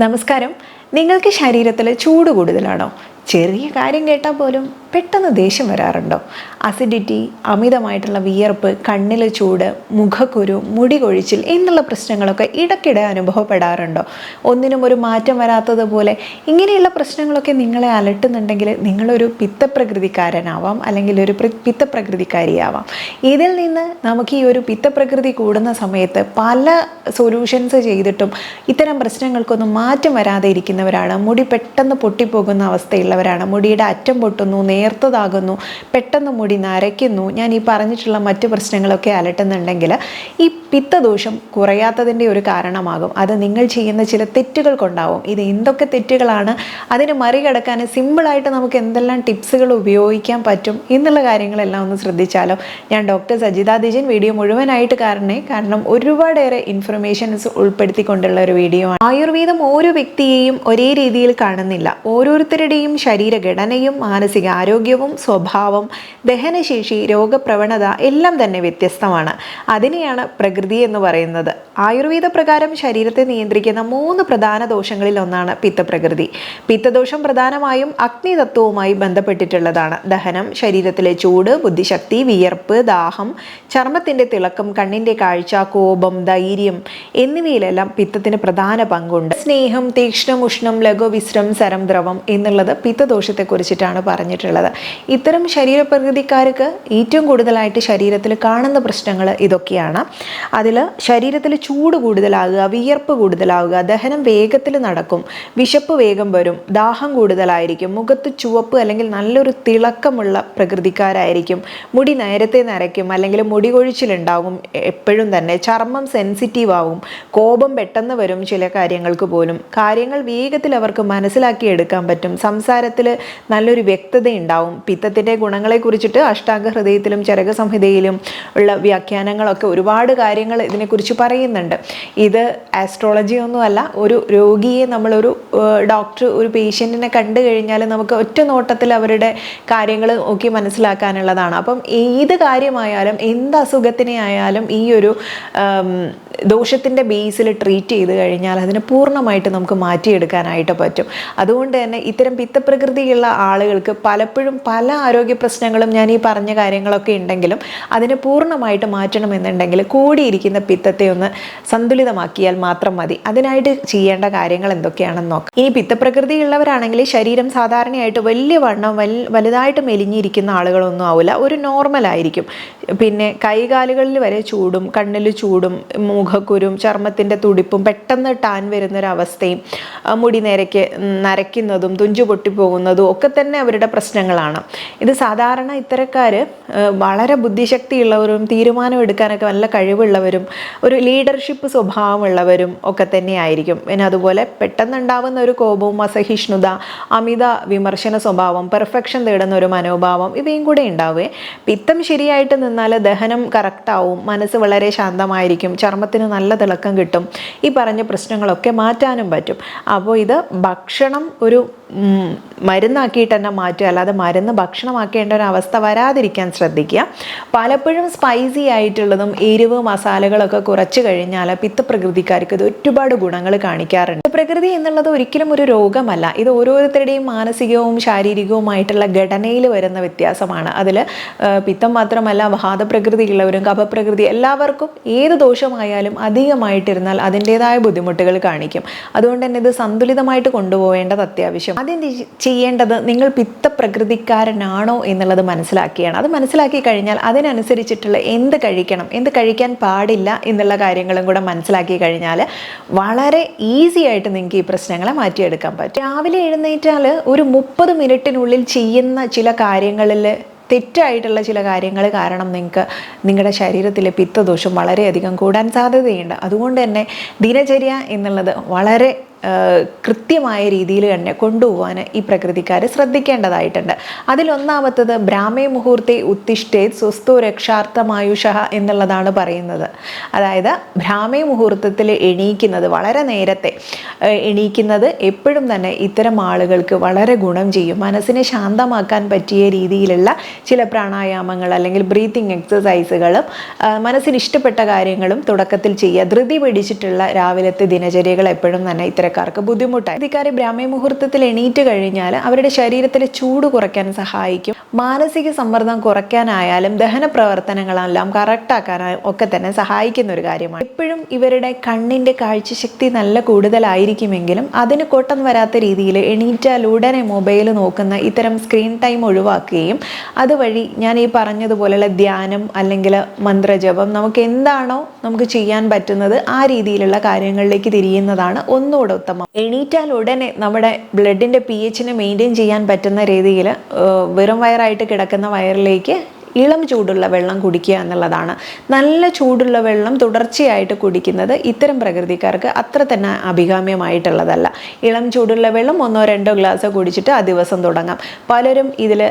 നമസ്കാരം. നിങ്ങൾക്ക് ശരീരത്തിൽ ചൂട് കൂടുതലാണോ? ചെറിയ കാര്യം കേട്ടാൽ പോലും പെട്ടെന്ന് ദേഷ്യം വരാറുണ്ടോ? അസിഡിറ്റി, അമിതമായിട്ടുള്ള വിയർപ്പ്, കണ്ണിലെ ചൂട്, മുഖക്കുരു, മുടി കൊഴിച്ചിൽ എന്നുള്ള പ്രശ്നങ്ങളൊക്കെ ഇടയ്ക്കിടെ അനുഭവപ്പെടാറുണ്ടോ? ഒന്നിനും ഒരു മാറ്റം വരാത്തതുപോലെ ഇങ്ങനെയുള്ള പ്രശ്നങ്ങളൊക്കെ നിങ്ങളെ അലട്ടുന്നുണ്ടെങ്കിൽ നിങ്ങളൊരു പിത്തപ്രകൃതിക്കാരനാവാം, അല്ലെങ്കിൽ ഒരു പിത്തപ്രകൃതിക്കാരിയാവാം. ഇതിൽ നിന്ന് നമുക്ക് ഈ ഒരു പിത്തപ്രകൃതി കൂടുന്ന സമയത്ത് പല സൊല്യൂഷൻസ് ചെയ്തിട്ടും ഇത്തരം പ്രശ്നങ്ങൾക്കൊന്നും മാറ്റം വരാതെ ഇരിക്കുന്നവരാണ്. മുടി പെട്ടെന്ന് പൊട്ടിപ്പോകുന്ന അവസ്ഥയുള്ളവരാണ്. മുടിയുടെ അറ്റം പൊട്ടുന്നു, നേർത്തതാകുന്നു, പെട്ടെന്ന് മുടി നരയ്ക്കുന്നു. ഞാൻ ഈ പറഞ്ഞിട്ടുള്ള മറ്റ് പ്രശ്നങ്ങളൊക്കെ അലട്ടുന്നുണ്ടെങ്കിൽ ഈ പിത്തദോഷം കുറയാത്തതിൻ്റെ ഒരു കാരണമാകും. അത് നിങ്ങൾ ചെയ്യുന്ന ചില തെറ്റുകൾ കൊണ്ടാവും. ഇത് എന്തൊക്കെ തെറ്റുകളാണ്, അതിനെ മറികടക്കാൻ സിമ്പിളായിട്ട് നമുക്ക് എന്തെല്ലാം ടിപ്സുകൾ ഉപയോഗിക്കാൻ പറ്റും എന്നുള്ള കാര്യങ്ങളെല്ലാം ഒന്ന് ശ്രദ്ധിച്ചാലോ? ഞാൻ ഡോക്ടർ സജിത ദിജൻ. വീഡിയോ മുഴുവനായിട്ട് കാരണം ഒരുപാടേറെ ഇൻഫർമേഷൻസ് ഉൾപ്പെടുത്തിക്കൊണ്ടുള്ള ഒരു വീഡിയോ ആണ്. ആയുർവേദം ഓരോ വ്യക്തിയെയും ഒരേ രീതിയിൽ കാണുന്നില്ല. ഓരോരുത്തരുടെയും ശരീരഘടനയും മാനസികാരോഗ്യവും സ്വഭാവം, ദഹനശേഷി, രോഗപ്രവണത എല്ലാം തന്നെ വ്യത്യസ്തമാണ്. അതിനെയാണ് പ്രകൃതി എന്ന് പറയുന്നത്. ആയുർവേദ പ്രകാരം ശരീരത്തെ നിയന്ത്രിക്കുന്ന 3 പ്രധാന ദോഷങ്ങളിൽ ഒന്നാണ് പിത്തപ്രകൃതി. പിത്തദോഷം പ്രധാനമായും അഗ്നിതത്വവുമായി ബന്ധപ്പെട്ടിട്ടുള്ളതാണ്. ദഹനം, ശരീരത്തിലെ ചൂട്, ബുദ്ധിശക്തി, വിയർപ്പ്, ദാഹം, ചർമ്മത്തിൻ്റെ തിളക്കം, കണ്ണിൻ്റെ കാഴ്ച, കോപം, ധൈര്യം എന്നിവയിലെല്ലാം പിത്തത്തിന് പ്രധാന പങ്കുണ്ട്. സ്നേഹം, തീക്ഷ്ണം, ഉഷ്ണം, ലഘു, വിശ്രം, സരം, ദ്രവം എന്നുള്ളത് പിത്തദോഷത്തെക്കുറിച്ചിട്ടാണ് പറഞ്ഞിട്ടുള്ളത്. ഇത്തരം ശരീരപ്രകൃതിക്കാർക്ക് ഏറ്റവും കൂടുതലായിട്ട് ശരീരത്തിൽ കാണുന്ന പ്രശ്നങ്ങൾ ഇതൊക്കെയാണ്. അതിൽ ശരീരത്തിൽ ചൂട് കൂടുതലാകുക, വിയർപ്പ് കൂടുതലാവുക, ദഹനം വേഗത്തിൽ നടക്കും, വിശപ്പ് വേഗം വരും, ദാഹം കൂടുതലായിരിക്കും, മുഖത്ത് ചുവപ്പ് അല്ലെങ്കിൽ നല്ലൊരു തിളക്കമുള്ള പ്രകൃതിക്കാരായിരിക്കും, മുടി നേരത്തെ നരയ്ക്കും അല്ലെങ്കിൽ മുടി കൊഴിച്ചിലുണ്ടാകും, എപ്പോഴും തന്നെ ചർമ്മം സെൻസിറ്റീവ് ആവും, കോപം പെട്ടെന്ന് വരും, ചില കാര്യങ്ങൾക്ക് പോലും കാര്യങ്ങൾ വേഗത്തിൽ അവർക്ക് മനസ്സിലാക്കിയെടുക്കാൻ പറ്റും, സംസാരത്തിൽ നല്ലൊരു വ്യക്തത ഉണ്ടാവും. പിത്തത്തിൻ്റെ ഗുണങ്ങളെ കുറിച്ചിട്ട് അഷ്ടാംഗ ഹൃദയത്തിലും ചരക സംഹിതയിലും ഉള്ള വ്യാഖ്യാനങ്ങളൊക്കെ ഒരുപാട് കാര്യങ്ങൾ ഇതിനെക്കുറിച്ച് പറയുന്നുണ്ട്. ഇത് ആസ്ട്രോളജി ഒന്നുമല്ല. ഒരു രോഗിയെ നമ്മളൊരു ഡോക്ടർ ഒരു പേഷ്യൻറ്റിനെ കണ്ടു കഴിഞ്ഞാൽ നമുക്ക് ഒറ്റ നോട്ടത്തിൽ അവരുടെ കാര്യങ്ങൾ നോക്കി മനസ്സിലാക്കാനുള്ളതാണ്. അപ്പം ഏത് കാര്യമായാലും എന്ത് അസുഖത്തിനെ ആയാലും ഈ ഒരു ദോഷത്തിൻ്റെ ബേസിൽ ട്രീറ്റ് ചെയ്ത് കഴിഞ്ഞാൽ അതിനെ പൂർണ്ണമായിട്ട് നമുക്ക് മാറ്റിയെടുക്കാനായിട്ട് പറ്റും. അതുകൊണ്ട് തന്നെ ഇത്തരം പിത്തപ്രകൃതിയുള്ള ആളുകൾക്ക് പലപ്പോഴും പല ആരോഗ്യ പ്രശ്നങ്ങളും ഞാൻ ഈ പറഞ്ഞ കാര്യങ്ങളൊക്കെ ഉണ്ടെങ്കിലും അതിനെ പൂർണ്ണമായിട്ട് മാറ്റണമെന്നുണ്ടെങ്കിൽ കൂടിയിരിക്കുന്ന പിത്തത്തെ ഒന്ന് സന്തുലിതമാക്കിയാൽ മാത്രം മതി. അതിനായിട്ട് ചെയ്യേണ്ട കാര്യങ്ങൾ എന്തൊക്കെയാണെന്ന് നോക്കാം. ഇനി പിത്തപ്രകൃതിയുള്ളവരാണെങ്കിൽ ശരീരം സാധാരണയായിട്ട് വലിയ വണ്ണം വലുതായിട്ട് മെലിഞ്ഞിരിക്കുന്ന ആളുകളൊന്നും ആവില്ല. ഒരു നോർമലായിരിക്കും. പിന്നെ കൈകാലുകളിൽ വരെ ചൂടും, കണ്ണിൽ ചൂടും, മുഖക്കുരും, ചർമ്മത്തിൻ്റെ തുടിപ്പും, പെട്ടെന്ന് ടാൻ വരുന്നൊരവസ്ഥയും, മുടി നരയ്ക്കുന്നതും തുഞ്ചു പൊട്ടിപ്പോകുന്നതും ഒക്കെ തന്നെ അവരുടെ പ്രശ്നങ്ങളാണ്. ഇത് സാധാരണ ഇത്തരക്കാർ വളരെ ബുദ്ധിശക്തിയുള്ളവരും തീരുമാനം എടുക്കാനൊക്കെ നല്ല കഴിവുള്ളവരും ഒരു ലീഡർഷിപ്പ് സ്വഭാവമുള്ളവരും ഒക്കെ തന്നെയായിരിക്കും. പിന്നെ അതുപോലെ പെട്ടെന്നുണ്ടാവുന്ന ഒരു കോപവും, അസഹിഷ്ണുത, അമിത വിമർശന സ്വഭാവം, പെർഫെക്ഷൻ തേടുന്ന ഒരു മനോഭാവം ഇവയും കൂടെ ഉണ്ടാവേ. പിത്തം ശരിയായിട്ട് നിന്നാൽ ദഹനം കറക്റ്റാവും, മനസ്സ് വളരെ ശാന്തമായിരിക്കും, ചർമ്മത്തിന് നല്ല തിളക്കം കിട്ടും, ഈ പറഞ്ഞ പ്രശ്നങ്ങളൊക്കെ മാറ്റാനും പറ്റും. അപ്പോൾ ഇത് ഭക്ഷണം ഒരു മരുന്നാക്കിയിട്ട് തന്നെ മാറ്റുക, അല്ലാതെ മരുന്ന് ഭക്ഷണമാക്കേണ്ട ഒരു അവസ്ഥ വരാതിരിക്കാൻ ശ്രദ്ധിക്കുക. പലപ്പോഴും സ്പൈസി ആയിട്ടുള്ളതും എരിവ് മസാലകളൊക്കെ കുറച്ച് കഴിഞ്ഞാൽ പിത്തപ്രകൃതിക്കാർക്ക് ഇത് ഒരുപാട് ഗുണങ്ങൾ കാണിക്കാറുണ്ട്. പിത്തപ്രകൃതി എന്നുള്ളത് ഒരിക്കലും ഒരു രോഗമല്ല. ഇത് ഓരോരുത്തരുടെയും മാനസികവും ശാരീരികവുമായിട്ടുള്ള ഘടനയിൽ വരുന്ന വ്യത്യാസമാണ്. അതിൽ പിത്തം മാത്രമല്ല, വാതപ്രകൃതിയുള്ളവരും കഫപ്രകൃതി എല്ലാവർക്കും ഏത് ദോഷമായാലും അധികമായിട്ടിരുന്നാൽ അതിൻ്റെതായ ബുദ്ധിമുട്ടുകൾ കാണിക്കും. അതുകൊണ്ട് തന്നെ ഇത് സന്തുലിതമായിട്ട് കൊണ്ടുപോകേണ്ടത് അത്യാവശ്യം. ആദ്യം ചെയ്യേണ്ടത് നിങ്ങൾ പിത്തപ്രകൃതിക്കാരനാണോ എന്നുള്ളത് മനസ്സിലാക്കിയാണ്. അത് മനസ്സിലാക്കി കഴിഞ്ഞാൽ അതിനനുസരിച്ചിട്ടുള്ള എന്ത് കഴിക്കണം, എന്ത് കഴിക്കാൻ പാടില്ല എന്നുള്ള കാര്യങ്ങളും കൂടെ മനസ്സിലാക്കി കഴിഞ്ഞാൽ വളരെ ഈസി ആയിട്ട് നിങ്ങൾക്ക് ഈ പ്രശ്നങ്ങളെ മാറ്റിയെടുക്കാൻ പറ്റും. രാവിലെ എഴുന്നേറ്റാൽ ഒരു 30 മിനിറ്റിനുള്ളിൽ ചെയ്യുന്ന ചില കാര്യങ്ങളിൽ തെറ്റായിട്ടുള്ള ചില കാര്യങ്ങൾ കാരണം നിങ്ങൾക്ക് നിങ്ങളുടെ ശരീരത്തിലെ പിത്തദോഷം വളരെയധികം കൂടാൻ സാധ്യതയുണ്ട്. അതുകൊണ്ട് തന്നെ ദിനചര്യ എന്നുള്ളത് വളരെ കൃത്യമായ രീതിയിൽ തന്നെ കൊണ്ടുപോകാൻ ഈ പ്രകൃതിക്കാർ ശ്രദ്ധിക്കേണ്ടതായിട്ടുണ്ട്. അതിലൊന്നാമത്തത് ബ്രാഹ്മേ മുഹൂർത്തെ ഉത്തിഷ്ഠേ സ്വസ്ഥോ രക്ഷാർത്ഥമായുഷ എന്നുള്ളതാണ് പറയുന്നത്. അതായത് ബ്രാഹ്മേ മുഹൂർത്തത്തിൽ എണീക്കുന്നത്, വളരെ നേരത്തെ എണീക്കുന്നത് എപ്പോഴും തന്നെ ഇത്തരം ആളുകൾക്ക് വളരെ ഗുണം ചെയ്യും. മനസ്സിനെ ശാന്തമാക്കാൻ പറ്റിയ രീതിയിലുള്ള ചില പ്രാണായാമങ്ങൾ അല്ലെങ്കിൽ ബ്രീത്തിങ് എക്സസൈസുകളും മനസ്സിന് ഇഷ്ടപ്പെട്ട കാര്യങ്ങളും തുടക്കത്തിൽ ചെയ്യുക. ധൃതി പിടിച്ചിട്ടുള്ള രാവിലത്തെ ദിനചര്യകൾ എപ്പോഴും തന്നെ ഇത്തരം ഇത്തരക്കാർക്ക് ബുദ്ധിമുട്ടായി. ഇത്തരക്കാർ ബ്രാഹ്മി മുഹൂർത്തത്തിൽ എണീറ്റ് കഴിഞ്ഞാൽ അവരുടെ ശരീരത്തിലെ ചൂട് കുറയ്ക്കാൻ സഹായിക്കും. മാനസിക സമ്മർദ്ദം കുറയ്ക്കാനായാലും ദഹന പ്രവർത്തനങ്ങളെല്ലാം കറക്റ്റാക്കാനായും ഒക്കെ തന്നെ സഹായിക്കുന്ന ഒരു കാര്യമാണ്. എപ്പോഴും ഇവരുടെ കണ്ണിൻ്റെ കാഴ്ചശക്തി നല്ല കൂടുതലായിരിക്കുമെങ്കിലും അതിന് കോട്ടം വരാത്ത രീതിയിൽ എണീറ്റാൽ ഉടനെ മൊബൈൽ നോക്കുന്ന ഇത്തരം സ്ക്രീൻ ടൈം ഒഴിവാക്കുകയും അതുവഴി ഞാൻ ഈ പറഞ്ഞതുപോലെയുള്ള ധ്യാനം അല്ലെങ്കിൽ മന്ത്രജപം നമുക്ക് എന്താണോ നമുക്ക് ചെയ്യാൻ പറ്റുന്നത് ആ രീതിയിലുള്ള കാര്യങ്ങളിലേക്ക് തിരിയുന്നതാണ് ഒന്നുകൂടെ ഉത്തമം. എണീറ്റാൽ ഉടനെ നമ്മുടെ ബ്ലഡിൻ്റെ pH മെയിൻറ്റെയിൻ ചെയ്യാൻ പറ്റുന്ന രീതിയിൽ വെറും വയറായിട്ട് കിടക്കുന്ന വയറിലേക്ക് ഇളം ചൂടുള്ള വെള്ളം കുടിക്കുക എന്നുള്ളതാണ്. നല്ല ചൂടുള്ള വെള്ളം തുടർച്ചയായിട്ട് കുടിക്കുന്നത് ഇത്തരം പ്രകൃതിക്കാർക്ക് അത്ര തന്നെ അഭികാമ്യമായിട്ടുള്ളതല്ല. ഇളം ചൂടുള്ള വെള്ളം 1-2 ഗ്ലാസ് കുടിച്ചിട്ട് ആ ദിവസം തുടങ്ങാം. പലരും ഇതിൽ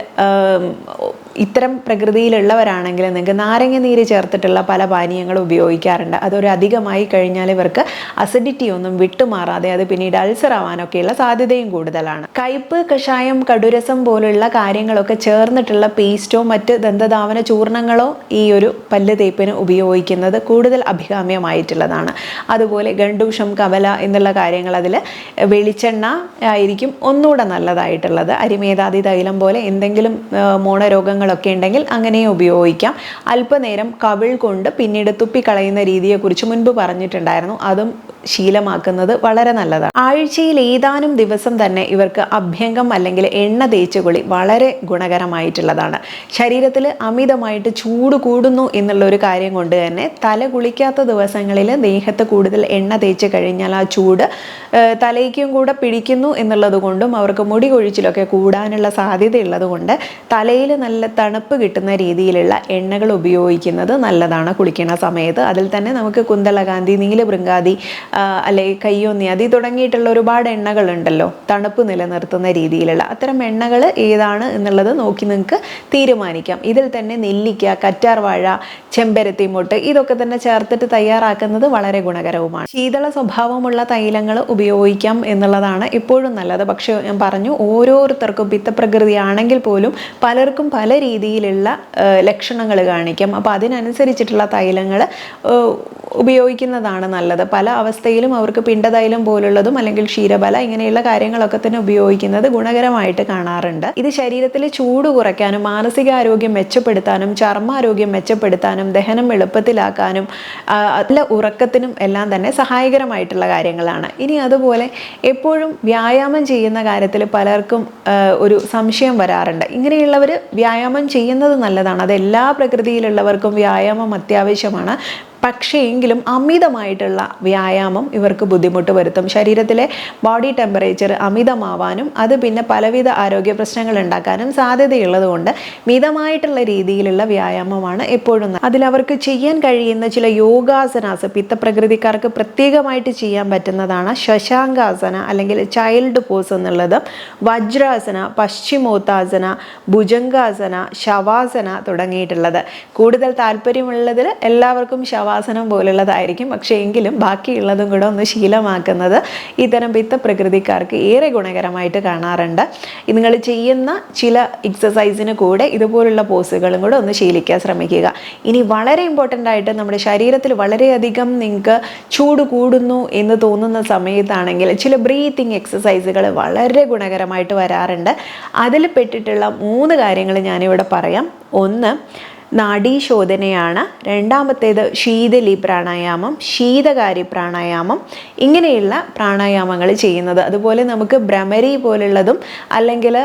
ഇത്തരം പ്രകൃതിയിലുള്ളവരാണെങ്കിൽ നിങ്ങൾക്ക് നാരങ്ങ നീര് ചേർത്തിട്ടുള്ള പല പാനീയങ്ങളും ഉപയോഗിക്കാറുണ്ട്. അതൊരു അധികമായി കഴിഞ്ഞാൽ ഇവർക്ക് അസിഡിറ്റി ഒന്നും വിട്ടുമാറാതെ അത് പിന്നീട് അൾസർ ആവാനൊക്കെയുള്ള സാധ്യതയും കൂടുതലാണ്. കയ്പ്, കഷായം, കടുരസം പോലുള്ള കാര്യങ്ങളൊക്കെ ചേർന്നിട്ടുള്ള പേസ്റ്റോ മറ്റ് ദന്തധാവന ചൂർണങ്ങളോ ഈ ഒരു പല്ല് തേപ്പിന് ഉപയോഗിക്കുന്നത് കൂടുതൽ അഭികാമ്യമായിട്ടുള്ളതാണ്. അതുപോലെ ഗണ്ടൂഷം, കവല എന്നുള്ള കാര്യങ്ങൾ അതിൽ വെളിച്ചെണ്ണ ആയിരിക്കും ഒന്നുകൂടെ നല്ലതായിട്ടുള്ളത്. അരിമേധാതി തൈലം പോലെ എന്തെങ്കിലും മോണരോഗങ്ങളൊക്കെ ഉണ്ടെങ്കിൽ അങ്ങനെ ഉപയോഗിക്കാം. അല്പനേരം കവിൾ കൊണ്ട് പിന്നീട് തുപ്പിക്കളയുന്ന രീതിയെക്കുറിച്ച് മുൻപ് പറഞ്ഞിട്ടുണ്ടായിരുന്നു. അതും ശീലമാക്കുന്നത് വളരെ നല്ലതാണ്. ആഴ്ചയിൽ ഏതാനും ദിവസം തന്നെ ഇവർക്ക് അഭ്യംഗം അല്ലെങ്കിൽ എണ്ണ തേച്ചുകുളി വളരെ ഗുണകരമായിട്ടുള്ളതാണ്. ശരീരത്തിൽ അമിതമായിട്ട് ചൂട് കൂടുന്നു എന്നുള്ള ഒരു കാര്യം കൊണ്ട് തന്നെ തല കുളിക്കാത്ത ദിവസങ്ങളിൽ ദേഹത്ത് കൂടുതൽ എണ്ണ തേച്ച് കഴിഞ്ഞാൽ ആ ചൂട് തലയ്ക്കും കൂടെ പിടിക്കുന്നു എന്നുള്ളത് കൊണ്ടും അവർക്ക് മുടി കൊഴിച്ചിലൊക്കെ കൂടാനുള്ള സാധ്യതയുള്ളത് കൊണ്ട് തലയിൽ നല്ല തണുപ്പ് കിട്ടുന്ന രീതിയിലുള്ള എണ്ണകൾ ഉപയോഗിക്കുന്നത് നല്ലതാണ് കുളിക്കുന്ന സമയത്ത്. അതിൽ തന്നെ നമുക്ക് കുന്തളകാന്തി, നീലഭൃങ്കാതി അല്ലെങ്കിൽ കയ്യോന്നിയാതി തുടങ്ങിയിട്ടുള്ള ഒരുപാട് എണ്ണകളുണ്ടല്ലോ തണുപ്പ് നിലനിർത്തുന്ന രീതിയിലുള്ള. അത്തരം എണ്ണകൾ ഏതാണ് എന്നുള്ളത് നോക്കി നിങ്ങൾക്ക് തീരുമാനിക്കാം. ഇതിൽ തന്നെ നെല്ലിക്ക, കറ്റാർവാഴ, ചെമ്പരത്തിമുട്ട് ഇതൊക്കെ തന്നെ ചേർത്തിട്ട് തയ്യാറാക്കുന്നത് വളരെ ഗുണകരവുമാണ്. ശീതള സ്വഭാവമുള്ള തൈലങ്ങൾ ഉപയോഗിക്കാം എന്നുള്ളതാണ് എപ്പോഴും നല്ലത്. പക്ഷേ ഞാൻ പറഞ്ഞു ഓരോരുത്തർക്കും പിത്തപ്രകൃതി ആണെങ്കിൽ പോലും പലർക്കും പല രീതിയിലുള്ള ലക്ഷണങ്ങൾ കാണിക്കാം. അപ്പോൾ അതിനനുസരിച്ചിട്ടുള്ള തൈലങ്ങൾ ഉപയോഗിക്കുന്നതാണ് നല്ലത്. പല അവസ്ഥയിലും അവർക്ക് പിണ്ടതൈലം പോലുള്ളതും അല്ലെങ്കിൽ ക്ഷീരബല ഇങ്ങനെയുള്ള കാര്യങ്ങളൊക്കെ തന്നെ ഉപയോഗിക്കുന്നത് ഗുണകരമായിട്ട് കാണാറുണ്ട്. ഇത് ശരീരത്തിലെ ചൂട് കുറയ്ക്കാനും മാനസികാരോഗ്യം മെച്ചപ്പെടുത്താനും ചർമ്മാരോഗ്യം മെച്ചപ്പെടുത്താനും ദഹനം എളുപ്പത്തിലാക്കാനും നല്ല ഉറക്കത്തിനും എല്ലാം തന്നെ സഹായകരമായിട്ടുള്ള കാര്യങ്ങളാണ്. ഇനി അതുപോലെ എപ്പോഴും വ്യായാമം ചെയ്യുന്ന കാര്യത്തിൽ പലർക്കും ഒരു സംശയം വരാറുണ്ട്. ഇങ്ങനെയുള്ളവർ വ്യായാമം ചെയ്യുന്നത് നല്ലതാണ്. അത് എല്ലാ പ്രകൃതിയിലുള്ളവർക്കും വ്യായാമം അത്യാവശ്യമാണ്. പക്ഷേ എങ്കിലും അമിതമായിട്ടുള്ള വ്യായാമം ഇവർക്ക് ബുദ്ധിമുട്ട് വരുത്തും. ശരീരത്തിലെ ബോഡി ടെമ്പറേച്ചർ അമിതമാവാനും അത് പിന്നെ പലവിധ ആരോഗ്യ പ്രശ്നങ്ങൾ ഉണ്ടാക്കാനും സാധ്യതയുള്ളത് കൊണ്ട് മിതമായിട്ടുള്ള രീതിയിലുള്ള വ്യായാമമാണ് എപ്പോഴും. അതിലവർക്ക് ചെയ്യാൻ കഴിയുന്ന ചില യോഗാസനാസ് പിത്തപ്രകൃതിക്കാർക്ക് പ്രത്യേകമായിട്ട് ചെയ്യാൻ പറ്റുന്നതാണ്. ശശാങ്കാസന അല്ലെങ്കിൽ ചൈൽഡ് പോസ് എന്നുള്ളത്, വജ്രാസന, പശ്ചിമോത്താസന, ഭുജംഗാസന, ശവാസന തുടങ്ങിയിട്ടുള്ളത്. കൂടുതൽ താല്പര്യമുള്ളതിൽ എല്ലാവർക്കും ശവാസനം പോലുള്ളതായിരിക്കും. പക്ഷേ എങ്കിലും ബാക്കിയുള്ളതും കൂടെ ഒന്ന് ശീലമാക്കുന്നത് ഇത്തരം പിത്തപ്രകൃതിക്കാർക്ക് ഏറെ ഗുണകരമായിട്ട് കാണാറുണ്ട്. നിങ്ങൾ ചെയ്യുന്ന ചില എക്സസൈസിന് കൂടെ ഇതുപോലുള്ള പോസുകളും കൂടെ ഒന്ന് ശീലിക്കാൻ ശ്രമിക്കുക. ഇനി വളരെ ഇമ്പോർട്ടൻ്റ് ആയിട്ട് നമ്മുടെ ശരീരത്തിൽ വളരെയധികം നിങ്ങൾക്ക് ചൂട് കൂടുന്നു എന്ന് തോന്നുന്ന സമയത്താണെങ്കിൽ ചില ബ്രീത്തിങ് എക്സസൈസുകൾ വളരെ ഗുണകരമായിട്ട് വരാറുണ്ട്. അതിൽ പെട്ടിട്ടുള്ള 3 കാര്യങ്ങൾ ഞാനിവിടെ പറയാം. ഒന്ന് നാഡീശോധനയാണ്. രണ്ടാമത്തേത് ശീതലി പ്രാണായാമം, ശീതകാരി പ്രാണായാമം, ഇങ്ങനെയുള്ള പ്രാണായാമങ്ങൾ ചെയ്യുന്നത്. അതുപോലെ നമുക്ക് ഭ്രമരി പോലുള്ളതും അല്ലെങ്കിൽ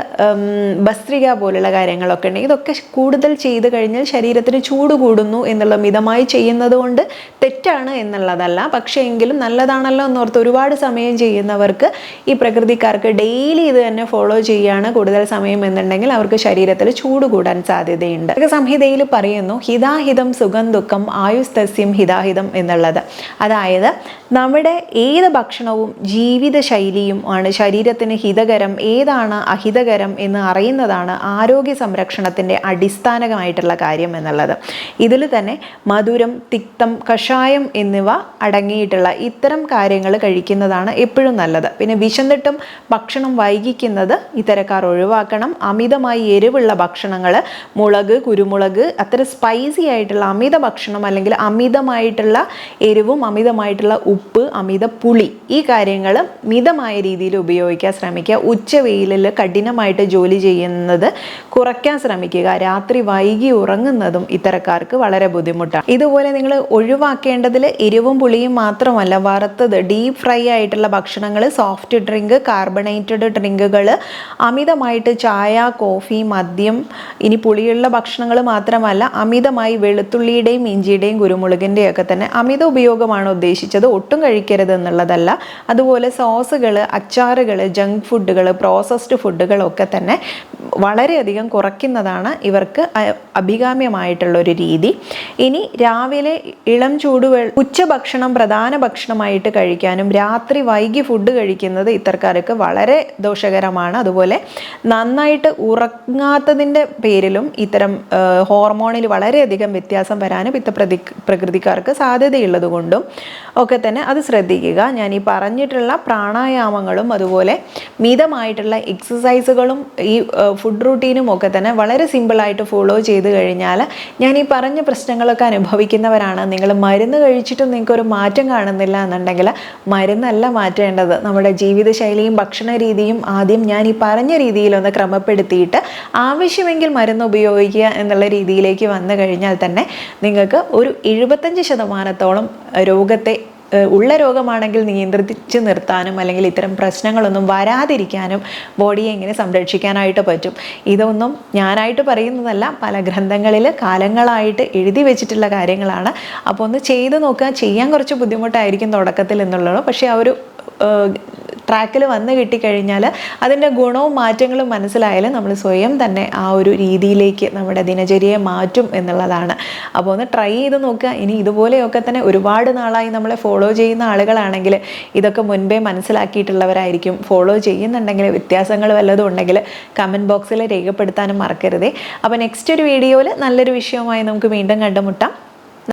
ഭസ്ത്രിക പോലുള്ള കാര്യങ്ങളൊക്കെ ഉണ്ട്. ഇതൊക്കെ കൂടുതൽ ചെയ്ത് കഴിഞ്ഞാൽ ശരീരത്തിന് ചൂട് കൂടുന്നു എന്നുള്ള മിതമായി ചെയ്യുന്നത് കൊണ്ട് തെറ്റാണ് എന്നുള്ളതല്ല. പക്ഷേ എങ്കിലും നല്ലതാണല്ലോ എന്നോർത്ത് ഒരുപാട് സമയം ചെയ്യുന്നവർക്ക് ഈ പ്രകൃതിക്കാർക്ക് ഡെയിലി ഇത് തന്നെ ഫോളോ ചെയ്യുകയാണ് കൂടുതൽ സമയം എന്നുണ്ടെങ്കിൽ അവർക്ക് ശരീരത്തിൽ ചൂട് കൂടാൻ സാധ്യതയുണ്ട്. സംഹിതയിൽ പറയുന്നു ഹിതാഹിതം സുഖം ദുഃഖം ആയുസ്തസ്യം ഹിതാഹിതം എന്നുള്ളത്. അതായത് നമ്മുടെ ഏത് ഭക്ഷണവും ജീവിതശൈലിയും ആണ് ശരീരത്തിന് ഹിതകരം ഏതാണ് അഹിതകരം എന്ന് അറിയുന്നതാണ് ആരോഗ്യ സംരക്ഷണത്തിൻ്റെ അടിസ്ഥാനമായിട്ടുള്ള കാര്യം എന്നുള്ളത്. ഇതിൽ തന്നെ മധുരം, തിക്തം, കഷായം എന്നിവ അടങ്ങിയിട്ടുള്ള ഇത്തരം കാര്യങ്ങൾ കഴിക്കുന്നതാണ് എപ്പോഴും നല്ലത്. പിന്നെ വിശന്നിട്ടും ഭക്ഷണം വൈകിക്കുന്നത് ഇത്തരക്കാർ ഒഴിവാക്കണം. അമിതമായി എരിവുള്ള ഭക്ഷണങ്ങൾ, മുളക്, കുരുമുളക്, അത്ര സ്പൈസി ആയിട്ടുള്ള അമിത ഭക്ഷണം അല്ലെങ്കിൽ അമിതമായിട്ടുള്ള എരിവും അമിതമായിട്ടുള്ള ഉപ്പ് അമിത പുളി ഈ കാര്യങ്ങൾ മിതമായ രീതിയിൽ ഉപയോഗിക്കാൻ ശ്രമിക്കുക. ഉച്ചവെയിലിൽ കഠിനമായിട്ട് ജോലി ചെയ്യുന്നത് കുറയ്ക്കാൻ ശ്രമിക്കുക. രാത്രി വൈകി ഉറങ്ങുന്നതും ഇത്തരക്കാർക്ക് വളരെ ബുദ്ധിമുട്ടാണ്. ഇതുപോലെ നിങ്ങൾ ഒഴിവാക്കേണ്ടതിൽ എരിവും പുളിയും മാത്രമല്ല, വറുത്തത് ഡീപ്പ് ഫ്രൈ ആയിട്ടുള്ള ഭക്ഷണങ്ങൾ, സോഫ്റ്റ് ഡ്രിങ്ക്, കാർബണേറ്റഡ് ഡ്രിങ്കുകൾ, അമിതമായിട്ട് ചായ, കോഫി, മദ്യം, ഇനി പുളിയുള്ള ഭക്ഷണങ്ങൾ മാത്രമല്ല അമിതമായി വെളുത്തുള്ളിയുടെയും ഇഞ്ചിയുടെയും കുരുമുളകിൻ്റെയും ഒക്കെ തന്നെ അമിത ഉപയോഗമാണ് ഉദ്ദേശിച്ചത്, ഒട്ടും കഴിക്കരുത് എന്നുള്ളതല്ല. അതുപോലെ സോസുകൾ, അച്ചാറുകൾ, ജങ്ക് ഫുഡുകൾ, പ്രോസസ്ഡ് ഫുഡുകളൊക്കെ തന്നെ വളരെയധികം കുറയ്ക്കുന്നതാണ് ഇവർക്ക് അഭികാമ്യമായിട്ടുള്ളൊരു രീതി. ഇനി രാവിലെ ഇളം ഉച്ചഭക്ഷണം പ്രധാന ഭക്ഷണമായിട്ട് കഴിക്കാനും രാത്രി വൈകി ഫുഡ് കഴിക്കുന്നത് ഇത്തരക്കാർക്ക് വളരെ ദോഷകരമാണ്. അതുപോലെ നന്നായിട്ട് ഉറങ്ങാത്തതിൻ്റെ പേരിലും ഇത്തരം ഹോർമോണിൽ വളരെയധികം വ്യത്യാസം വരാനും പ്രകൃതിക്കാർക്ക് സാധ്യതയുള്ളത് കൊണ്ടും ഒക്കെ തന്നെ അത് ശ്രദ്ധിക്കുക. ഞാൻ ഈ പറഞ്ഞിട്ടുള്ള പ്രാണായാമങ്ങളും അതുപോലെ മിതമായിട്ടുള്ള എക്സസൈസുകളും ഈ ഫുഡ് റൂട്ടീനും ഒക്കെ തന്നെ വളരെ സിമ്പിളായിട്ട് ഫോളോ ചെയ്ത് കഴിഞ്ഞാൽ, ഞാൻ ഈ പറഞ്ഞ പ്രശ്നങ്ങളൊക്കെ അനുഭവിക്കുന്നവരാണ്, നിങ്ങൾ മരുന്ന് കഴിച്ചിട്ടും നിങ്ങൾക്കൊരു മാറ്റം കാണുന്നില്ല എന്നുണ്ടെങ്കിൽ മരുന്നല്ല മാറ്റേണ്ടത്, നമ്മുടെ ജീവിതശൈലിയും ഭക്ഷണ രീതിയും ആദ്യം ഞാൻ ഈ പറഞ്ഞ രീതിയിലൊന്ന് ക്രമപ്പെടുത്തിയിട്ട് ആവശ്യമെങ്കിൽ മരുന്ന് ഉപയോഗിക്കുക എന്നുള്ള രീതിയിലേക്ക് വന്നു കഴിഞ്ഞാൽ തന്നെ നിങ്ങൾക്ക് ഒരു 75% രോഗത്തെ ഉള്ള രോഗമാണെങ്കിൽ നിയന്ത്രിച്ച് നിർത്താനും അല്ലെങ്കിൽ ഇത്തരം പ്രശ്നങ്ങളൊന്നും വരാതിരിക്കാനും ബോഡിയെ എങ്ങനെ സംരക്ഷിക്കാനായിട്ട് പറ്റും. ഇതൊന്നും ഞാനായിട്ട് പറയുന്നതല്ല, പല ഗ്രന്ഥങ്ങളിൽ കാലങ്ങളായിട്ട് എഴുതി വെച്ചിട്ടുള്ള കാര്യങ്ങളാണ്. അപ്പോൾ ഒന്ന് ചെയ്ത് നോക്കുക. ചെയ്യാൻ കുറച്ച് ബുദ്ധിമുട്ടായിരിക്കും തുടക്കത്തിൽ എന്നുള്ളത്, പക്ഷേ ആ ഒരു ട്രാക്കിൽ വന്ന് കിട്ടിക്കഴിഞ്ഞാൽ അതിൻ്റെ ഗുണവും മാറ്റങ്ങളും മനസ്സിലായാൽ നമ്മൾ സ്വയം തന്നെ ആ ഒരു രീതിയിലേക്ക് നമ്മുടെ ദിനചര്യയെ മാറ്റും എന്നുള്ളതാണ്. അപ്പോൾ ഒന്ന് ട്രൈ ചെയ്ത് നോക്കുക. ഇനി ഇതുപോലെയൊക്കെ തന്നെ ഒരുപാട് നാളായി നമ്മളെ ഫോളോ ചെയ്യുന്ന ആളുകളാണെങ്കിൽ ഇതൊക്കെ മുൻപേ മനസ്സിലാക്കിയിട്ടുള്ളവരായിരിക്കും. ഫോളോ ചെയ്യുന്നുണ്ടെങ്കിൽ വ്യത്യാസങ്ങൾ വല്ലതും ഉണ്ടെങ്കിൽ കമൻറ്റ് ബോക്സിൽ രേഖപ്പെടുത്താനും മറക്കരുതേ. അപ്പോൾ നെക്സ്റ്റ് ഒരു വീഡിയോയിൽ നല്ലൊരു വിഷയവുമായി നമുക്ക് വീണ്ടും കണ്ടുമുട്ടാം.